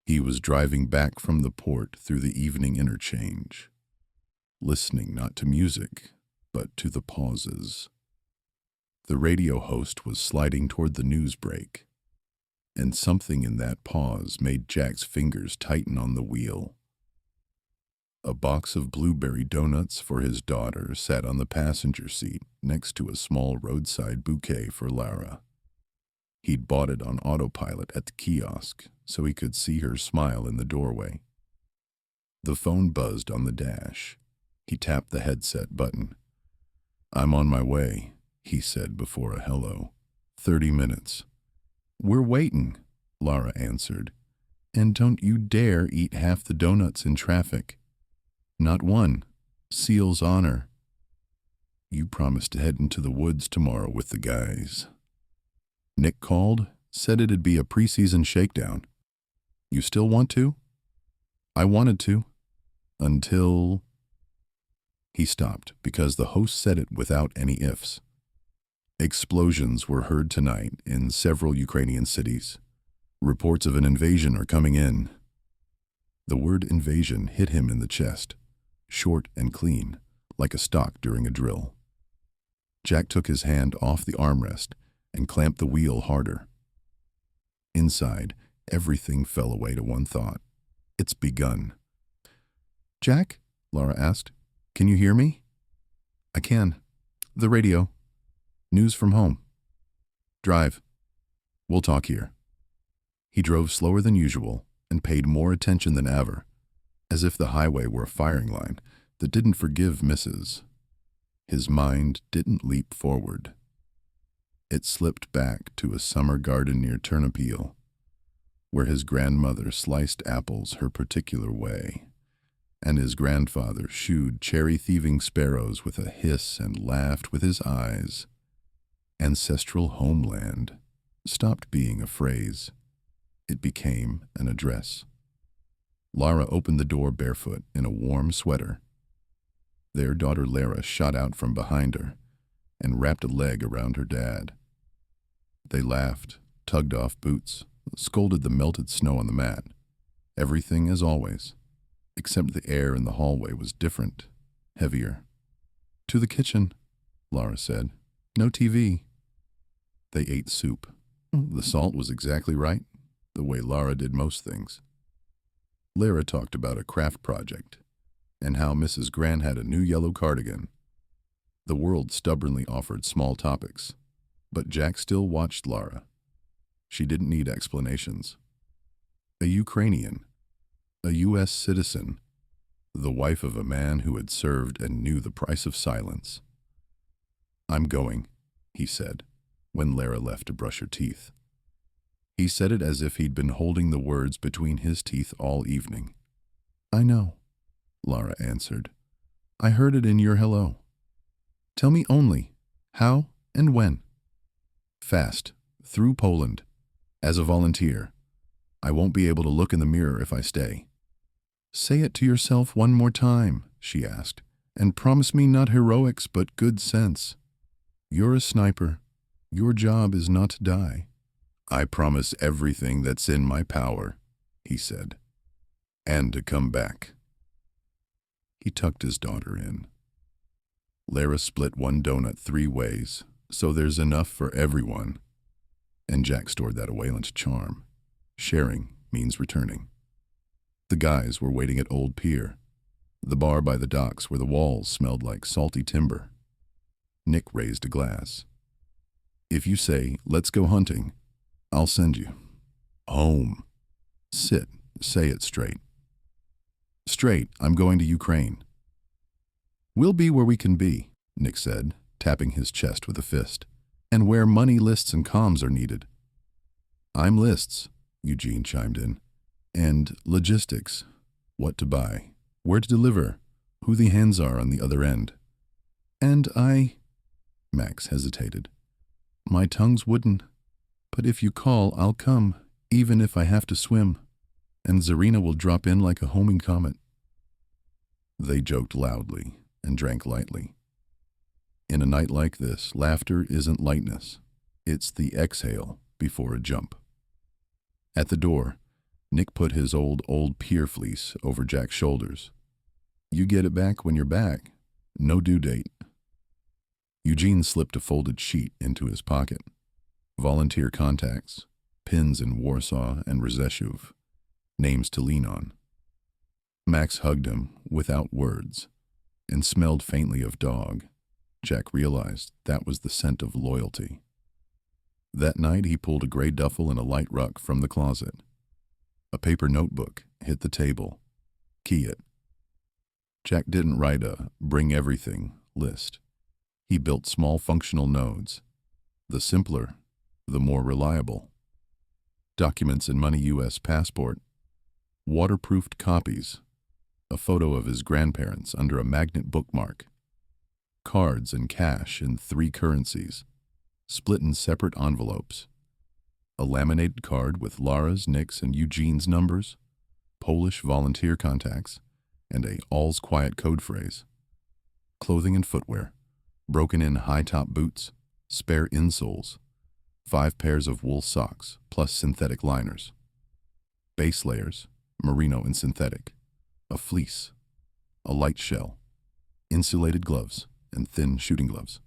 He was driving back from the port through the evening interchange, listening not to music, but to the pauses. The radio host was sliding toward the news break, and something in that pause made Jack's fingers tighten on the wheel. A box of blueberry donuts for his daughter sat on the passenger seat next to a small roadside bouquet for Lara. He'd bought it on autopilot at the kiosk so he could see her smile in the doorway. The phone buzzed on the dash. He tapped the headset button. "I'm on my way," he said before a hello. 30 minutes. "We're waiting," Lara answered. "And don't you dare eat half the donuts in traffic. Not one. Seal's honor. You promised to head into the woods tomorrow with the guys." Nick called, said it'd be a preseason shakedown. "You still want to?" "I wanted to. Until—" He stopped because the host said it without any ifs. "Explosions were heard tonight in several Ukrainian cities. Reports of an invasion are coming in." The word invasion hit him in the chest, short and clean, like a stock during a drill. Jack took his hand off the armrest and clamped the wheel harder. Inside, everything fell away to one thought. It's begun. "Jack?" Lara asked. "Can you hear me?" "I can. The radio. News from home. Drive. We'll talk here." He drove slower than usual and paid more attention than ever, as if the highway were a firing line that didn't forgive misses. His mind didn't leap forward. It slipped back to a summer garden near Turnapeel, where his grandmother sliced apples her particular way, and his grandfather shooed cherry-thieving sparrows with a hiss and laughed with his eyes. Ancestral homeland stopped being a phrase. It became an address. Lara opened the door barefoot in a warm sweater. Their daughter Lara shot out from behind her and wrapped a leg around her dad. They laughed, tugged off boots, scolded the melted snow on the mat. Everything as always, except the air in the hallway was different, heavier. "To the kitchen," Lara said. "No TV." They ate soup. The salt was exactly right, the way Lara did most things. Lara talked about a craft project and how Mrs. Grant had a new yellow cardigan. The world stubbornly offered small topics, but Jack still watched Lara. She didn't need explanations. A Ukrainian, a U.S. citizen, the wife of a man who had served and knew the price of silence. "I'm going," he said, when Lara left to brush her teeth. He said it as if he'd been holding the words between his teeth all evening. "I know," Lara answered. "I heard it in your hello. Tell me only, how and when?" "Fast, through Poland, as a volunteer. I won't be able to look in the mirror if I stay." "Say it to yourself one more time," she asked, "and promise me not heroics but good sense. You're a sniper. Your job is not to die." "I promise everything that's in my power," he said, "and to come back." He tucked his daughter in. Lara split one donut 3 ways, so there's enough for everyone. And Jack stored that away like a charm. Sharing means returning. The guys were waiting at Old Pier, the bar by the docks where the walls smelled like salty timber. Nick raised a glass. "If you say, 'Let's go hunting,' I'll send you home." "Sit, say it straight." "Straight, I'm going to Ukraine." "We'll be where we can be," Nick said, tapping his chest with a fist, "and where money lists and comms are needed." "I'm lists," Eugene chimed in, "and logistics, what to buy, where to deliver, who the hands are on the other end." "And Max hesitated. "My tongue's wooden, but if you call, I'll come, even if I have to swim, and Zarina will drop in like a homing comet." They joked loudly and drank lightly. In a night like this, laughter isn't lightness. It's the exhale before a jump. At the door, Nick put his old pier fleece over Jack's shoulders. You get it back when you're back. No due date. Eugene slipped a folded sheet into his pocket. Volunteer contacts, pins in Warsaw and Rzeszów, names to lean on. Max hugged him without words and smelled faintly of dog. Jack realized that was the scent of loyalty. That night he pulled a gray duffel and a light ruck from the closet. A paper notebook hit the table. Key it. Jack didn't write a bring everything list. He built small functional nodes. The simpler, the more reliable. Documents and money U.S. passport. Waterproofed copies. A photo of his grandparents under a magnet bookmark. Cards and cash in 3 currencies, split in separate envelopes. A laminated card with Lara's, Nick's, and Eugene's numbers, Polish volunteer contacts, and a all's quiet code phrase. Clothing and footwear, broken-in high-top boots, spare insoles, 5 pairs of wool socks plus synthetic liners. Base layers, merino and synthetic, a fleece, a light shell, insulated gloves and thin shooting gloves,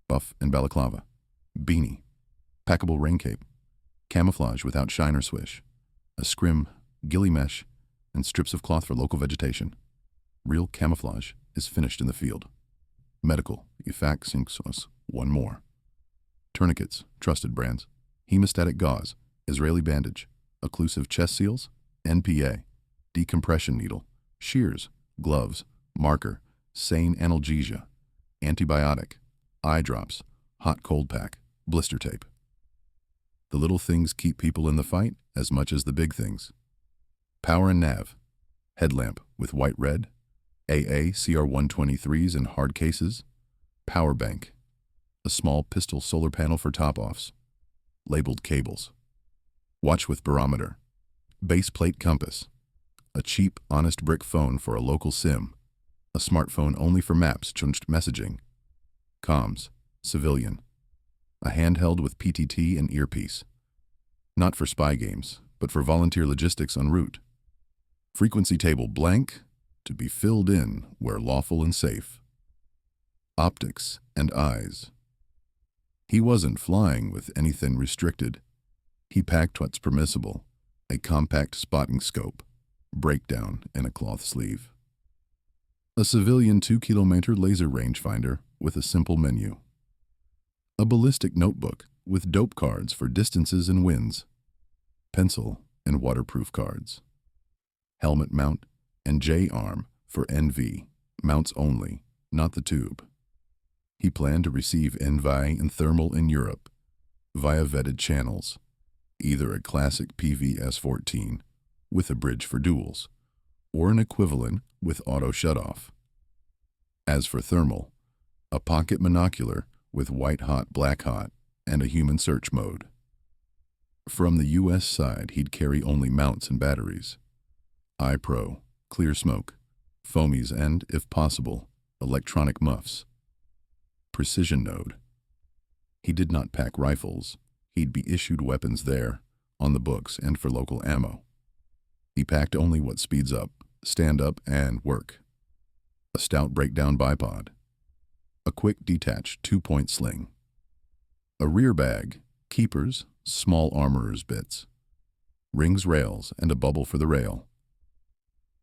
buff and balaclava, beanie, packable rain cape, camouflage without shine or swish, a scrim, gilly mesh, and strips of cloth for local vegetation. Real camouflage is finished in the field. Medical, Efac Synxos, 1 more. Tourniquets, trusted brands, hemostatic gauze, Israeli bandage, occlusive chest seals, NPA, decompression needle, shears, gloves, marker, sane analgesia, antibiotic, eye drops, hot cold pack, blister tape. The little things keep people in the fight as much as the big things. Power and nav, headlamp with white red, AA CR123s in hard cases, power bank, a small pistol solar panel for top-offs, labeled cables, watch with barometer, base plate compass, a cheap, honest brick phone for a local SIM, a smartphone only for maps, messaging, comms, civilian, a handheld with PTT and earpiece, not for spy games, but for volunteer logistics en route. Frequency table blank, to be filled in where lawful and safe. Optics and eyes. He wasn't flying with anything restricted. He packed what's permissible, a compact spotting scope, breakdown in a cloth sleeve. A civilian 2-kilometer laser rangefinder with a simple menu. A ballistic notebook with dope cards for distances and winds. Pencil and waterproof cards. Helmet mount and J-arm for NV, mounts only, not the tube. He planned to receive NVI and thermal in Europe via vetted channels, either a classic PVS-14 with a bridge for duals, or an equivalent with auto shutoff. As for thermal, a pocket monocular with white-hot, black-hot, and a human search mode. From the U.S. side, he'd carry only mounts and batteries. iPro, clear smoke, foamies, and, if possible, electronic muffs. Precision node. He did not pack rifles. He'd be issued weapons there, on the books, and for local ammo. He packed only what speeds up, stand up, and work. A stout breakdown bipod. A quick detached 2-point sling. A rear bag, keepers, small armorer's bits. Rings rails and a bubble for the rail.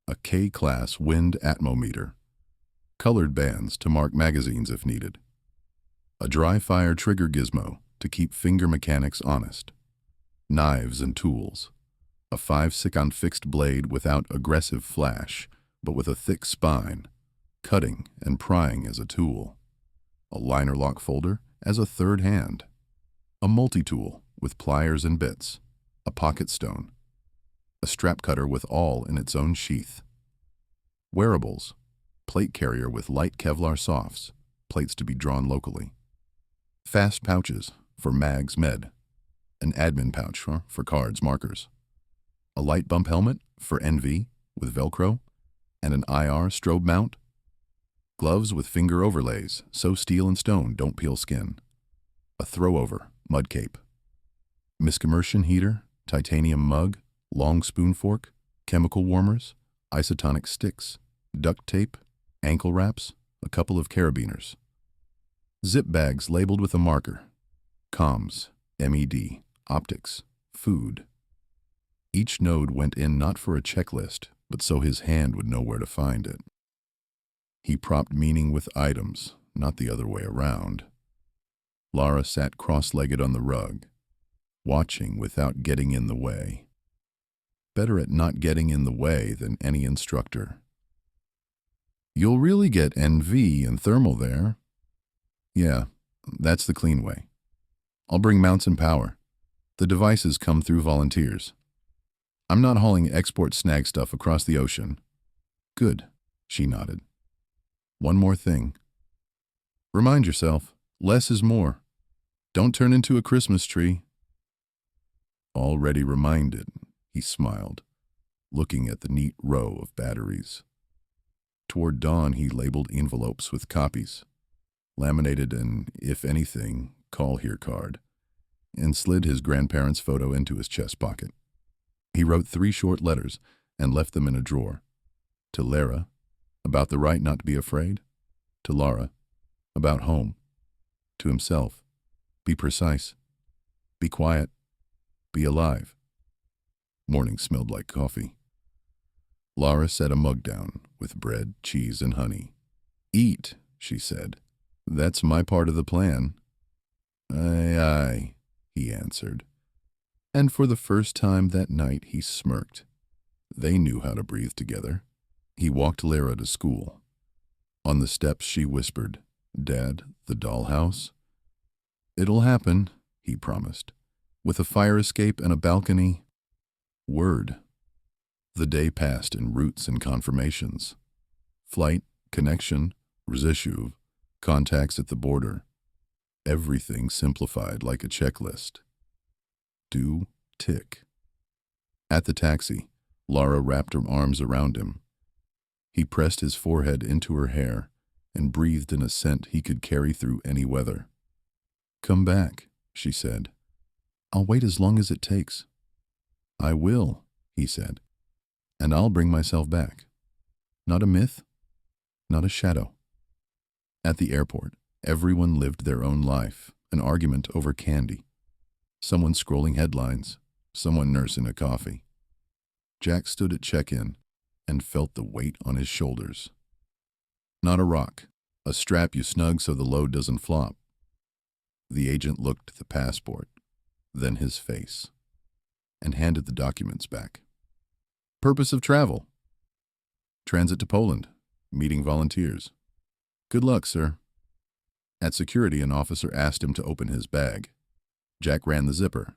A K-class wind atmometer. Colored bands to mark magazines if needed. A dry fire trigger gizmo to keep finger mechanics honest. Knives and tools. A 5-second fixed blade without aggressive flash, but with a thick spine, cutting and prying as a tool. A liner lock folder as a third hand. A multi-tool with pliers and bits. A pocket stone. A strap cutter with all in its own sheath. Wearables. Plate carrier with light Kevlar softs, plates to be drawn locally. Fast pouches for mags med. An admin pouch for cards, markers. A light bump helmet for NV with Velcro, and an IR strobe mount. Gloves with finger overlays, so steel and stone don't peel skin. A throw-over, mud cape. Miskimmersion heater, titanium mug, long spoon fork, chemical warmers, isotonic sticks, duct tape, ankle wraps, a couple of carabiners. Zip bags labeled with a marker. Comms, MED, optics, food. Each node went in not for a checklist, but so his hand would know where to find it. He propped meaning with items, not the other way around. Lara sat cross-legged on the rug, watching without getting in the way. Better at not getting in the way than any instructor. You'll really get NV and thermal there. Yeah, that's the clean way. I'll bring mounts and power. The devices come through volunteers. I'm not hauling export snag stuff across the ocean. Good, she nodded. One more thing. Remind yourself, less is more. Don't turn into a Christmas tree. Already reminded, he smiled, looking at the neat row of batteries. Toward dawn, he labeled envelopes with copies, laminated an, if anything, call here card, and slid his grandparents' photo into his chest pocket. He wrote 3 short letters and left them in a drawer. To Lara, about the right not to be afraid. To Lara, about home. To himself, be precise. Be quiet. Be alive. Morning smelled like coffee. Lara set a mug down with bread, cheese, and honey. Eat, she said. That's my part of the plan. Aye, aye, he answered. And for the first time that night he smirked. They knew how to breathe together. He walked Lara to school. On the steps she whispered, Dad, the dollhouse? It'll happen, he promised. With a fire escape and a balcony. Word. The day passed in routes and confirmations. Flight, connection, Rzeszów, contacts at the border. Everything simplified like a checklist. Do, tick. At the taxi, Lara wrapped her arms around him. He pressed his forehead into her hair and breathed in a scent he could carry through any weather. Come back, she said. I'll wait as long as it takes. I will, he said, and I'll bring myself back. Not a myth, not a shadow. At the airport, everyone lived their own life, an argument over candy. Someone scrolling headlines, someone nursing a coffee. Jack stood at check-in and felt the weight on his shoulders. Not a rock, a strap you snug so the load doesn't flop. The agent looked at the passport, then his face, and handed the documents back. Purpose of travel. Transit to Poland, meeting volunteers. Good luck, sir. At security, an officer asked him to open his bag. Jack ran the zipper.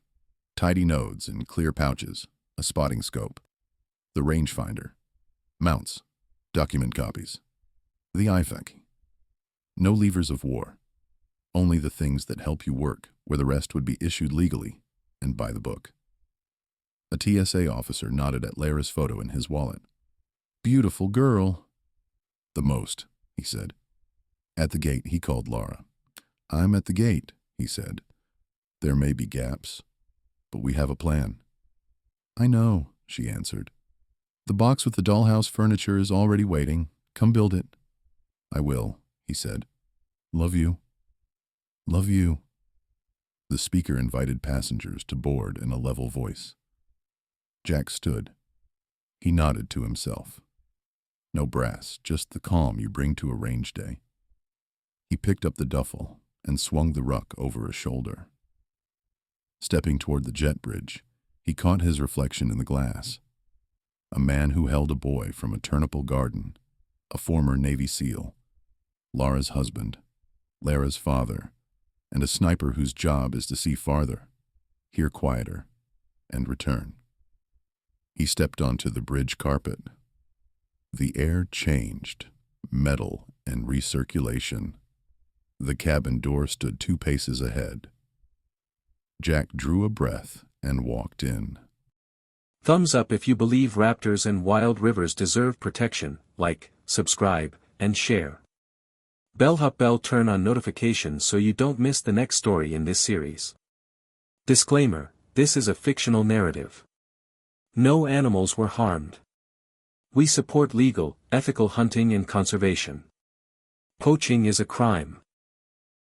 Tidy nodes in clear pouches, a spotting scope. The rangefinder. Mounts. Document copies. The IFAC. No levers of war. Only the things that help you work, where the rest would be issued legally and by the book. A TSA officer nodded at Lara's photo in his wallet. Beautiful girl. The most, he said. At the gate, he called Lara. I'm at the gate, he said. There may be gaps, but we have a plan. I know, she answered. The box with the dollhouse furniture is already waiting. Come build it. I will, he said. Love you. Love you. The speaker invited passengers to board in a level voice. Jack stood. He nodded to himself. No brass, just the calm you bring to a range day. He picked up the duffel and swung the ruck over a shoulder. Stepping toward the jet bridge, he caught his reflection in the glass. A man who held a boy from a turnipple garden, a former Navy SEAL, Lara's husband, Lara's father, and a sniper whose job is to see farther, hear quieter, and return. He stepped onto the bridge carpet. The air changed, metal and recirculation. The cabin door stood 2 paces ahead. Jack drew a breath and walked in. Thumbs up if you believe raptors and wild rivers deserve protection, like, subscribe, and share. Bell turn on notifications so you don't miss the next story in this series. Disclaimer, this is a fictional narrative. No animals were harmed. We support legal, ethical hunting and conservation. Poaching is a crime.